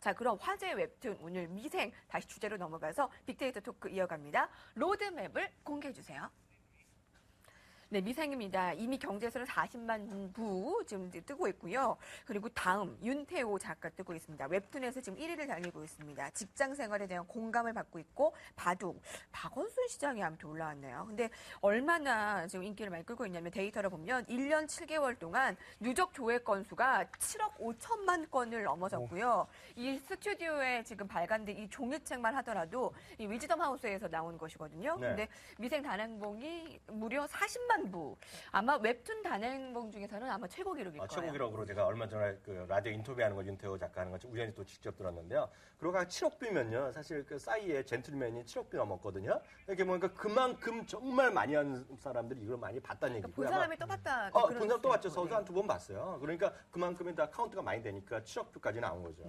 자, 그럼 화제 웹툰 오늘 미생 다시 주제로 넘어가서 빅데이터 토크 이어갑니다. 로드맵을 공개해 주세요. 네, 미생입니다. 이미 경제에서는 40만 부 지금 뜨고 있고요. 그리고 다음 윤태호 작가 뜨고 있습니다. 웹툰에서 지금 1위를 달리고 있습니다. 직장 생활에 대한 공감을 받고 있고 바둑, 박원순 시장이 아무튼 올라왔네요. 근데 얼마나 지금 인기를 많이 끌고 있냐면 데이터를 보면 1년 7개월 동안 누적 조회 건수가 7억 5천만 건을 넘어섰고요. 이 스튜디오에 지금 발간된 이 종이책만 하더라도 이 위즈덤 하우스에서 나온 것이거든요. 네. 근데 미생 단행본이 무려 40만 부. 아마 웹툰 단행본 중에서는 아마 최고 기록일 거예요. 최고 기록으로 제가 얼마 전에 그 라디오 인터뷰하는 거 윤태호 작가 하는 거 우연히 또 직접 들었는데요. 그러고 7억 뷰면요. 사실 그 싸이의 젠틀맨이 7억 뷰 넘었거든요. 이렇게 보니까 그만큼 정말 많이 한 사람들이 이걸 많이 봤다는 얘기고요. 본 사람이 또 봤다. 본 사람 또 봤죠. 서울서 한 2번 봤어요. 그러니까 그만큼의 다 카운트가 많이 되니까 7억 뷰까지 나온 거죠.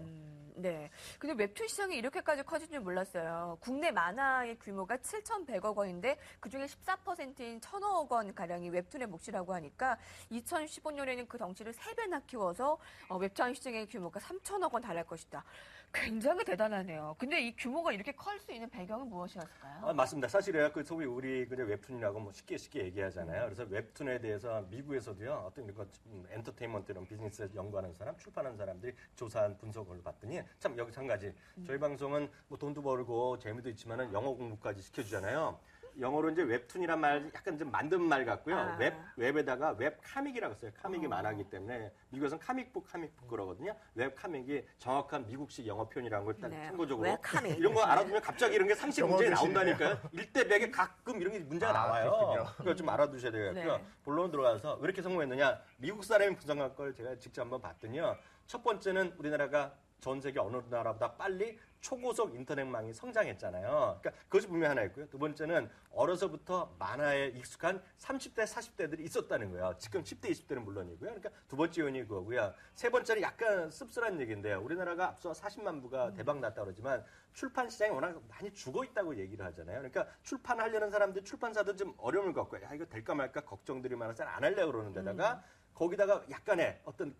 네. 근데 웹툰 시장이 이렇게까지 커진 줄 몰랐어요. 국내 만화의 규모가 7,100억 원인데 그중에 14%인 1,000억 원 가량이 웹툰의 몫이라고 하니까 2015년에는 그 덩치를 3배나 키워서 웹툰 시장의 규모가 3,000억 원 달할 것이다. 굉장히 대단하네요. 근데 이 규모가 이렇게 클 수 있는 배경은 무엇이었을까요? 맞습니다. 사실은 그 소위 우리 그냥 웹툰이라고 뭐 쉽게 얘기하잖아요. 그래서 웹툰에 대해서 미국에서도요. 어떤 이런 엔터테인먼트 이런 비즈니스 연구하는 사람, 출판하는 사람들이 조사한 분석을 봤더니 참 여기서 한 가지. 저희 방송은 뭐 돈도 벌고 재미도 있지만은 영어 공부까지 시켜주잖아요. 영어로 이제 웹툰이란 말 약간 좀 만든 말 같고요. 웹에다가 웹카믹이라고 써요. 카믹이 만화기 때문에 미국에서는 카믹북 그러거든요. 웹카믹이 정확한 미국식 영어 표현이라는 걸 일단 참고적으로 이런 거 알아두면 갑자기 이런 게 상식 문제에 나온다니까요. 1대 100에 가끔 이런 게 문제가 나와요. 그러니까 좀 알아두셔야 되겠고요. 네. 본론 들어가서 왜 이렇게 성공했느냐. 미국 사람이 분석한 걸 제가 직접 한번 봤더니요. 첫 번째는 우리나라가 전 세계 어느 나라보다 빨리 초고속 인터넷망이 성장했잖아요. 그러니까 그것이 분명히 하나 있고요. 두 번째는 어려서부터 만화에 익숙한 30대, 40대들이 있었다는 거예요. 지금 10대, 20대는 물론이고요. 그러니까 두 번째 요인이 그거고요. 세 번째는 약간 씁쓸한 얘기인데요. 우리나라가 앞서 40만 부가 대박 났다고 그러지만 출판 시장이 워낙 많이 죽어 있다고 얘기를 하잖아요. 그러니까 출판하려는 사람들, 출판사들 좀 어려움을 겪고 야, 이거 될까 말까 걱정들이 많아서 안 하려고 그러는 데다가 거기다가 약간의 어떤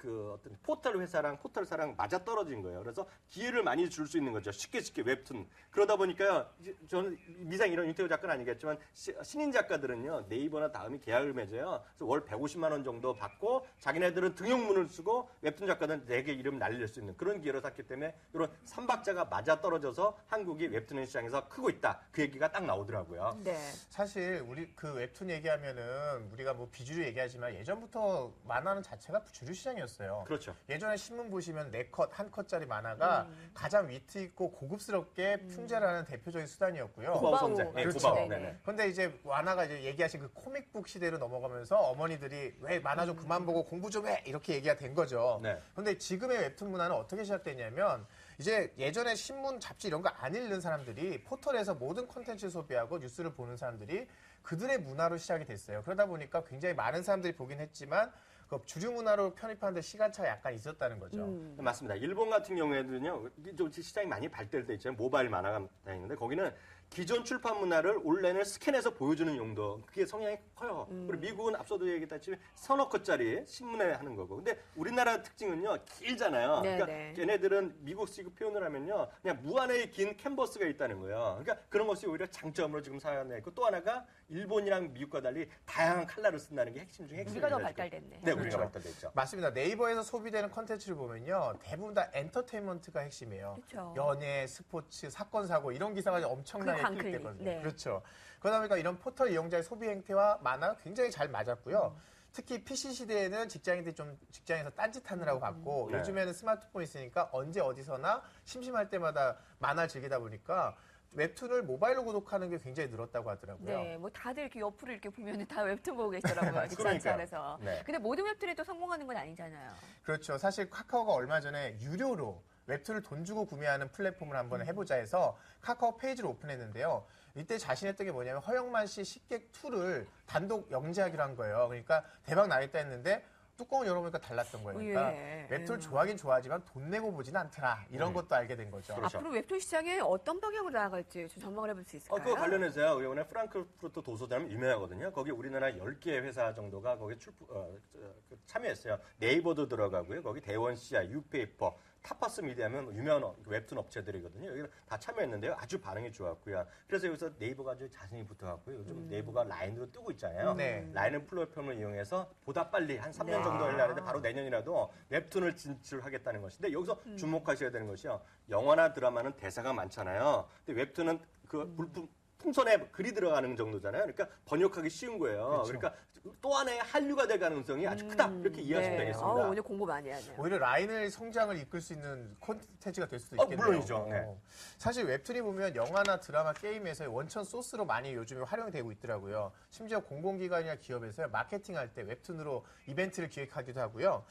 포털 회사랑 포털사랑 맞아 떨어진 거예요. 그래서 기회를 많이 줄 수 있는 거죠. 쉽게 웹툰. 그러다 보니까요, 저는 미상 이런 윤태호 작가는 아니겠지만 신인 작가들은요, 네이버나 다음이 계약을 맺어요. 그래서 월 150만 원 정도 받고 자기네들은 등용문을 쓰고 웹툰 작가들은 내게 이름 날릴 수 있는 그런 기회를 샀기 때문에 이런 삼박자가 맞아 떨어져서 한국이 웹툰 시장에서 크고 있다. 그 얘기가 딱 나오더라고요. 네. 사실 우리 그 웹툰 얘기하면은 우리가 뭐 비주류 얘기하지만 예전부터 만화는 자체가 주류 시장이었어요. 그렇죠. 예전에 신문 보시면 4컷, 1컷짜리 만화가 가장 위트 있고 고급스럽게 풍자라는 대표적인 수단이었고요. 구바오 선생. 네, 그렇죠. 구바오. 네네. 근데 이제 만화가 이제 얘기하신 그 코믹북 시대로 넘어가면서 어머니들이 왜 만화 좀 그만 보고 공부 좀 해! 이렇게 얘기가 된 거죠. 네. 근데 지금의 웹툰 문화는 어떻게 시작됐냐면 이제 예전에 신문, 잡지 이런 거 안 읽는 사람들이 포털에서 모든 콘텐츠 소비하고 뉴스를 보는 사람들이 그들의 문화로 시작이 됐어요. 그러다 보니까 굉장히 많은 사람들이 보긴 했지만 그 주류 문화로 편입하는데 시간차가 약간 있었다는 거죠. 맞습니다. 일본 같은 경우에는요, 좀 시장이 많이 발달돼 있잖아요. 모바일 만화가 다니는데 거기는 기존 출판 문화를 온라인을 스캔해서 보여주는 용도, 그게 성향이 커요. 그리고 미국은 앞서도 얘기했다시피 서너 컷짜리 신문에 하는 거고. 근데 우리나라 특징은요, 길잖아요. 네, 그러니까 네. 걔네들은 미국식 표현을 하면요, 그냥 무한의 긴 캔버스가 있다는 거예요. 그러니까 그런 것이 오히려 장점으로 지금 사용하고 있고, 또 하나가 일본이랑 미국과 달리 다양한 컬러를 쓴다는 게 핵심 중에 핵심입니다. 우리가 더 발달됐네. 네, 우리가 발달됐죠. 맞습니다. 네이버에서 소비되는 컨텐츠를 보면요. 대부분 다 엔터테인먼트가 핵심이에요. 그쵸. 연예, 스포츠, 사건, 사고 이런 기사가 엄청나게 광클릭. 클릭되거든요. 네. 그렇죠. 그러다 보니까 이런 포털 이용자의 소비 행태와 만화가 굉장히 잘 맞았고요. 특히 PC 시대에는 직장인들이 좀 직장에서 딴짓하느라고 바고 네. 요즘에는 스마트폰 있으니까 언제 어디서나 심심할 때마다 만화를 즐기다 보니까 웹툰을 모바일로 구독하는 게 굉장히 늘었다고 하더라고요. 네, 뭐 다들 이렇게 옆으로 이렇게 보면 다 웹툰 보고 계시더라고요. 직장차 안에서. 네. 근데 모든 웹툰이 또 성공하는 건 아니잖아요. 그렇죠. 사실 카카오가 얼마 전에 유료로 웹툰을 돈 주고 구매하는 플랫폼을 한번 해보자 해서 카카오 페이지를 오픈했는데요. 이때 자신했던 게 뭐냐면 허영만 씨 식객 2를 단독 영지하기로 한 거예요. 그러니까 대박 나겠다 했는데 뚜껑을 열어보니까 달랐던 거예요. 그러니까 예. 웹툰을 좋아하긴 좋아하지만 돈 내고 보지는 않더라. 이런 것도 알게 된 거죠. 그렇죠. 앞으로 웹툰 시장에 어떤 방향으로 나아갈지 좀 전망을 해볼 수 있을까요? 그거 관련해서요. 이번에 프랑크푸르트 도서관 유명하거든요. 거기 우리나라 10개 회사 정도가 거기 참여했어요. 네이버도 들어가고요. 거기 대원CI, 유페이퍼, 타파스 미디어면 유명한 웹툰 업체들이거든요. 여기는 다 참여했는데요. 아주 반응이 좋았고요. 그래서 여기서 네이버가 아주 자신이 붙어갖고요. 요즘 네이버가 라인으로 뜨고 있잖아요. 네. 라인은 플랫폼을 이용해서 보다 빨리 한 3년 네. 정도 하려는데 바로 내년이라도 웹툰을 진출하겠다는 것인데 여기서 주목하셔야 되는 것이요. 영화나 드라마는 대사가 많잖아요. 근데 웹툰은 그 물품 풍선에 글이 들어가는 정도잖아요. 그러니까 번역하기 쉬운 거예요. 그렇죠. 그러니까 또 하나의 한류가 될 가능성이 아주 크다. 이렇게 이해하시면 되겠습니다. 오늘 공부 많이 하네요. 오히려 라인을 성장을 이끌 수 있는 콘텐츠가 될 수도 어, 있겠네요. 물론이죠. 네. 사실 웹툰이 보면 영화나 드라마, 게임에서의 원천 소스로 많이 요즘에 활용이 되고 있더라고요. 심지어 공공기관이나 기업에서 마케팅할 때 웹툰으로 이벤트를 기획하기도 하고요.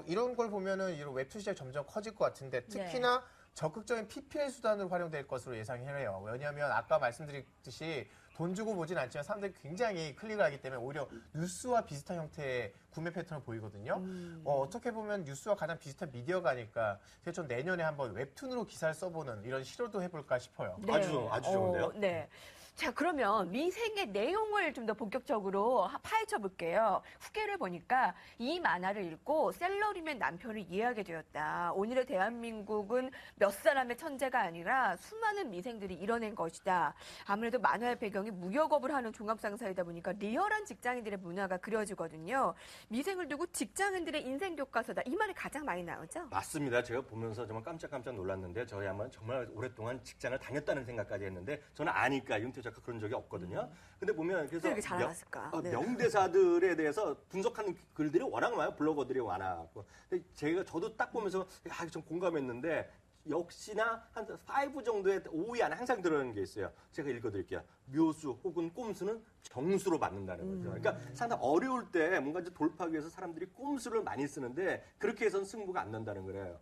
이런 걸 보면은 이런 웹툰 시장이 점점 커질 것 같은데 특히나 적극적인 PPL 수단으로 활용될 것으로 예상해요. 왜냐하면 아까 말씀드렸듯이 돈 주고 보진 않지만 사람들이 굉장히 클릭을 하기 때문에 오히려 뉴스와 비슷한 형태의 구매 패턴을 보이거든요. 어떻게 보면 뉴스와 가장 비슷한 미디어가 아닐까. 그래서 좀 내년에 한번 웹툰으로 기사를 써보는 이런 시도도 해볼까 싶어요. 네. 아주 좋은데요? 네. 자, 그러면 미생의 내용을 좀 더 본격적으로 파헤쳐 볼게요. 후기를 보니까 이 만화를 읽고 셀러리맨 남편을 이해하게 되었다. 오늘의 대한민국은 몇 사람의 천재가 아니라 수많은 미생들이 이뤄낸 것이다. 아무래도 만화의 배경이 무역업을 하는 종합상사이다 보니까 리얼한 직장인들의 문화가 그려지거든요. 미생을 두고 직장인들의 인생 교과서다. 이 말이 가장 많이 나오죠? 맞습니다. 제가 보면서 정말 깜짝깜짝 놀랐는데 저희 한번 정말 오랫동안 직장을 다녔다는 생각까지 했는데 저는 아니까 윤태 작가 그런 적이 없거든요. 근데 보면 그래서 이렇게 잘 알았을까? 네. 명대사들에 대해서 분석하는 글들이 워낙 많아요. 블로거들이 많아갖고. 근데 저도 딱 보면서 좀 공감했는데 역시나 한 5 정도의 5위 안에 항상 들어가는 게 있어요. 제가 읽어드릴게요. 묘수 혹은 꼼수는 정수로 받는다는 거죠. 그러니까 상당히 어려울 때 뭔가 이제 돌파하기 위해서 사람들이 꼼수를 많이 쓰는데 그렇게 해서는 승부가 안 난다는 거죠.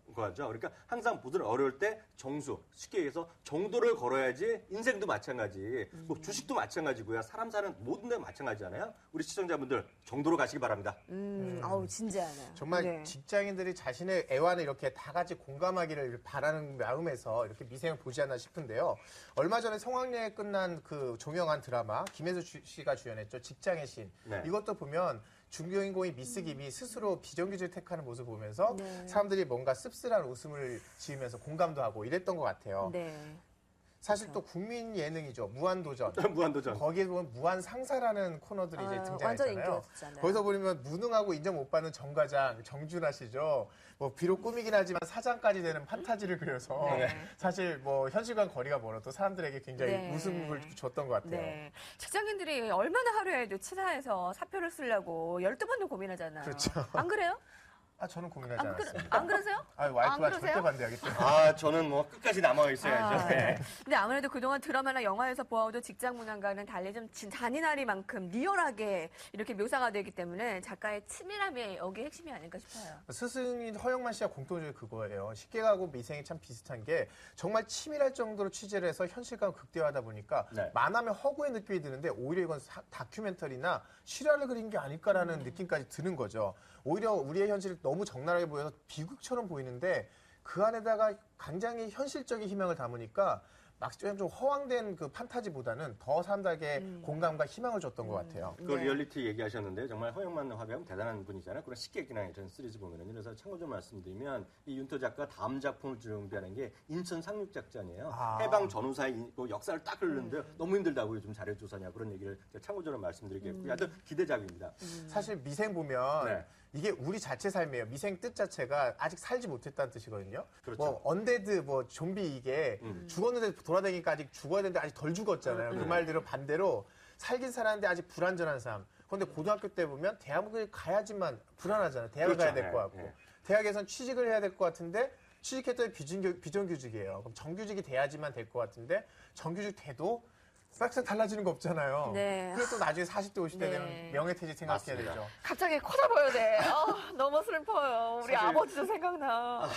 그러니까 항상 무슨 어려울 때 정수, 쉽게 얘기해서 정도를 걸어야지 인생도 마찬가지, 뭐 주식도 마찬가지고요. 사람 사는 모든 데 마찬가지잖아요. 우리 시청자분들 정도로 가시기 바랍니다. 아우, 진지하네요. 정말 네. 직장인들이 자신의 애환을 이렇게 다 같이 공감하기를 바라는 마음에서 이렇게 미생을 보지 않나 싶은데요. 얼마 전에 성황리에 끝난 그 종영한 드라마 김혜수 씨가 주연했죠. 직장의 신. 네. 이것도 보면 주인공이 미스 김이 스스로 비정규직을 택하는 모습을 보면서 네. 사람들이 뭔가 씁쓸한 웃음을 지으면서 공감도 하고 이랬던 것 같아요. 네. 사실 또 국민 예능이죠. 무한도전. 무한도전. 거기에 보면 무한상사라는 코너들이 이제 완전 등장했잖아요. 인기였잖아요. 거기서 보면 무능하고 인정 못 받는 정과장, 정준하 씨죠. 뭐 비록 꿈이긴 하지만 사장까지 되는 판타지를 그려서 네. 사실 뭐 현실과 거리가 멀어도 사람들에게 굉장히 네. 웃음을 줬던 것 같아요. 네. 직장인들이 얼마나 하루에도 치사해서 사표를 쓰려고 12번도 고민하잖아요. 그렇죠. 안 그래요? 저는 고민하지 않았습니다. 안 그러세요? 와이프가 안 그러세요? 절대 반대하기 때문에. 저는 뭐 끝까지 남아 있어야죠. 네. 근데 아무래도 그동안 드라마나 영화에서 보아오던 직장 문화과는 달리 좀 잔인하리만큼 리얼하게 이렇게 묘사가 되기 때문에 작가의 치밀함이 여기 핵심이 아닐까 싶어요. 스승인 허영만 씨와 공통적인 그거예요. 쉽게 가고 미생이 참 비슷한 게 정말 치밀할 정도로 취재를 해서 현실감 극대화하다 보니까 네. 만화면 허구의 느낌이 드는데 오히려 이건 다큐멘터리나 실화를 그린 게 아닐까라는 느낌까지 드는 거죠. 오히려 우리의 현실이 너무 적나라하게 보여서 비극처럼 보이는데 그 안에다가 굉장히 현실적인 희망을 담으니까 막 좀 허황된 그 판타지보다는 더 사람들에게 공감과 희망을 줬던 것 같아요. 그 리얼리티 얘기하셨는데 정말 허영만 화백은 대단한 분이잖아요. 그런 식객이나 이런 시리즈 보면은 그래서 참고 좀 말씀드리면 이 윤토 작가 다음 작품을 준비하는 게 인천 상륙작전이에요. 해방 전후사의 역사를 딱 흐르는데 너무 힘들다고 요즘 자료조사냐 그런 얘기를 참고적으로 말씀드리겠고요. 하여튼 기대작입니다. 사실 미생 보면 네. 이게 우리 자체 삶이에요. 미생 뜻 자체가 아직 살지 못했다는 뜻이거든요. 그렇죠. 뭐 언데드, 뭐 좀비 이게 죽었는데 돌아다니니까 아직 죽어야 되는데 아직 덜 죽었잖아요. 그 말대로 반대로 살긴 살았는데 아직 불안전한 삶. 그런데 고등학교 때 보면 대학을 가야지만 불안하잖아요. 대학을 그렇죠. 가야 될 것 같고. 네. 대학에선 취직을 해야 될 것 같은데 취직했더니 비정규직이에요. 그럼 정규직이 돼야지만 될 것 같은데 정규직 돼도 막상 달라지는 거 없잖아요. 네. 그래서 또 나중에 40대, 50대 네. 되면 명예퇴직 생각해야 맞습니다. 되죠. 갑자기 커다 보여야 돼. 너무 슬퍼요. 우리 사실- 아버지도 생각나.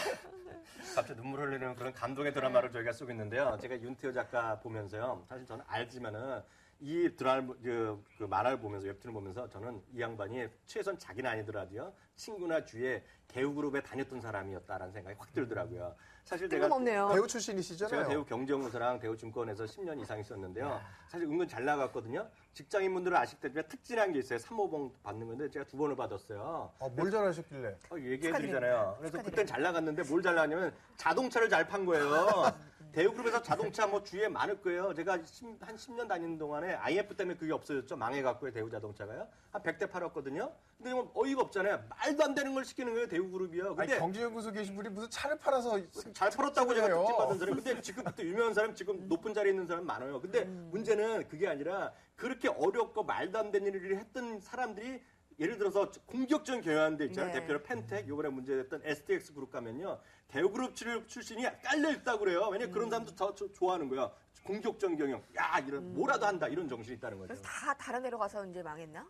갑자기 눈물 흘리는 그런 감동의 드라마를 저희가 쓰고 있는데요. 제가 윤태호 작가 보면서요. 사실 저는 알지만은 이 드라마 그 만화를 보면서 웹툰을 보면서 저는 이 양반이 최소한 자기는 아니더라도요 친구나 주위에 대우그룹에 다녔던 사람이었다라는 생각이 확 들더라고요. 사실 제가 뜬금없네요. 배우 출신이시잖아요. 제가 대우 경제연구소랑 대우증권에서 10년 이상 있었는데요. 사실 은근 잘 나갔거든요. 직장인분들은 아시겠지만 특진한 게 있어요. 3호봉 받는 건데 제가 2번을 받았어요. 뭘 잘하셨길래? 얘기해드리잖아요. 그래서 축하드립니다. 그땐 잘 나갔는데 뭘 잘 나갔냐면 자동차를 잘 판 거예요. 대우그룹에서 자동차 뭐 주위에 많을 거예요. 제가 한 10년 다니는 동안에 IF 때문에 그게 없어졌죠. 망해갖고요. 대우자동차가요. 한 100대 팔았거든요. 근데 뭐 어이가 없잖아요. 말도 안 되는 걸 시키는 거예요. 대우그룹이요. 근데 아니, 경제연구소 계신 분이 무슨 차를 팔아서 잘 팔았다고 제가 그래요. 특집 받은 사람. 근데 지금 또 유명한 사람 지금 높은 자리에 있는 사람 많아요. 근데 문제는 그게 아니라 그렇게 어렵고 말도 안 되는 일을 했던 사람들이 예를 들어서 공격적인 경영하는 데 있잖아요. 네. 대표로 펜텍, 이번에 문제됐던 STX 그룹 가면요. 대우그룹 출신이 깔려있다고 그래요. 왜냐면 그런 사람도 더 좋아하는 거야. 공격적인 경영. 야, 이런 뭐라도 한다. 이런 정신이 있다는 거죠. 그래서 다 다른 데로 가서 이제 망했나?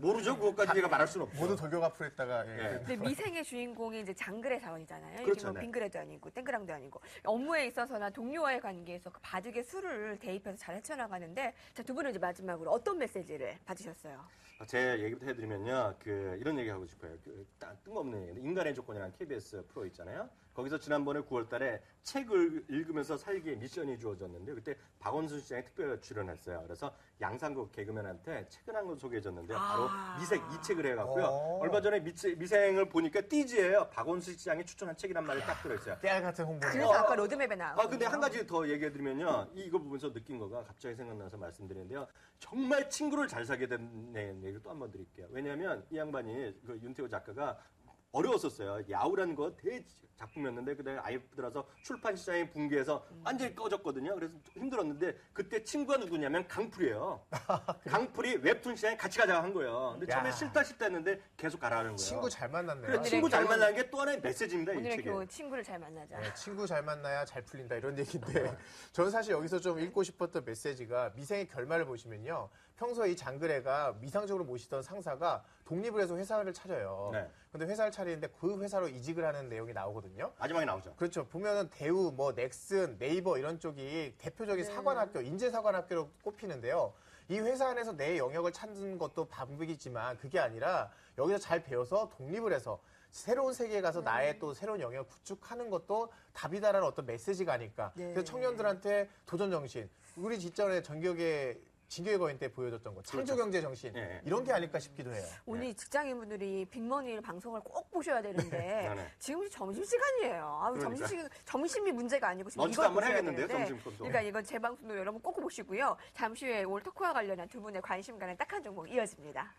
모르죠. 그것까지 제가 말할 수는 없죠. 모두 돌격 앞으로 했다가 예. 근데 미생의 주인공이 이제 장글의 사원이잖아요. 이게 그렇죠, 뭐 네. 빙그레도 아니고 땡그랑도 아니고 업무에 있어서나 동료와의 관계에서 그 바둑의 수를 대입해서 잘 헤쳐나가는데 자, 두 분은 이제 마지막으로 어떤 메시지를 받으셨어요? 제 얘기부터 해드리면요. 이런 얘기 하고 싶어요. 뜬금없는 얘기. 인간의 조건이라는 KBS 프로 있잖아요. 거기서 지난번에 9월 달에 책을 읽으면서 살기의 미션이 주어졌는데 그때 박원순 시장이 특별 출연했어요. 그래서 양상국 개그맨한테 책을 한 권 소개해줬는데 바로 미생 이 책을 해갖고요. 얼마 전에 미생을 보니까 띠지예요. 박원순 시장이 추천한 책이란 말이 딱 들어있어요. 깨알 같은 홍보. 그래서 아까 로드맵에 나왔거든요. 근데 한 가지 더 얘기해드리면요. 이거 보면서 느낀 거가 갑자기 생각나서 말씀드리는데요. 정말 친구를 잘 사게 된 얘기를 또 한 번 드릴게요. 왜냐하면 이 양반이 윤태호 작가가 어려웠었어요. 야우라는 거 대작품이었는데 그다음에 IF 들어서 출판 시장이 붕괴해서 완전히 꺼졌거든요. 그래서 좀 힘들었는데 그때 친구가 누구냐면 강풀이에요. 강풀이 웹툰 시장에 같이 가자고 한 거예요. 근데 처음에 야. 싫다 했는데 계속 가라는 거예요. 친구 잘 만났네요. 그래, 친구 잘 만나는 게 또 하나의 메시지입니다. 이 오늘의 책에. 교훈 친구를 잘 만나자. 네, 친구 잘 만나야 잘 풀린다 이런 얘기인데 저는 사실 여기서 좀 읽고 싶었던 메시지가 미생의 결말을 보시면요. 평소에 이 장그래가 미상적으로 모시던 상사가 독립을 해서 회사를 차려요. 네. 근데 회사를 차리는데 그 회사로 이직을 하는 내용이 나오거든요. 마지막에 나오죠. 그렇죠. 보면은 대우, 뭐 넥슨, 네이버 이런 쪽이 대표적인 사관학교, 인재사관학교로 꼽히는데요. 이 회사 안에서 내 영역을 찾는 것도 반복이지만 그게 아니라 여기서 잘 배워서 독립을 해서 새로운 세계에 가서 나의 또 새로운 영역을 구축하는 것도 답이다라는 어떤 메시지가 아닐까. 네. 그래서 청년들한테 도전 정신, 우리 직전에 진격의 거인 때 보여줬던 것, 창조경제 정신 예, 예. 이런 게 아닐까 싶기도 해요. 오늘 직장인분들이 빅머니 방송을 꼭 보셔야 되는데 네. 지금 점심시간이에요. 아유, 그러니까요. 점심이 문제가 아니고 지금 런치도 이걸 한번 보셔야 해야겠는데요, 되는데 점심권도. 그러니까 이건 제 방송도 여러분 꼭 보시고요. 잠시 후에 올 토크와 관련한 두 분의 관심 가는 딱한 종목 이어집니다.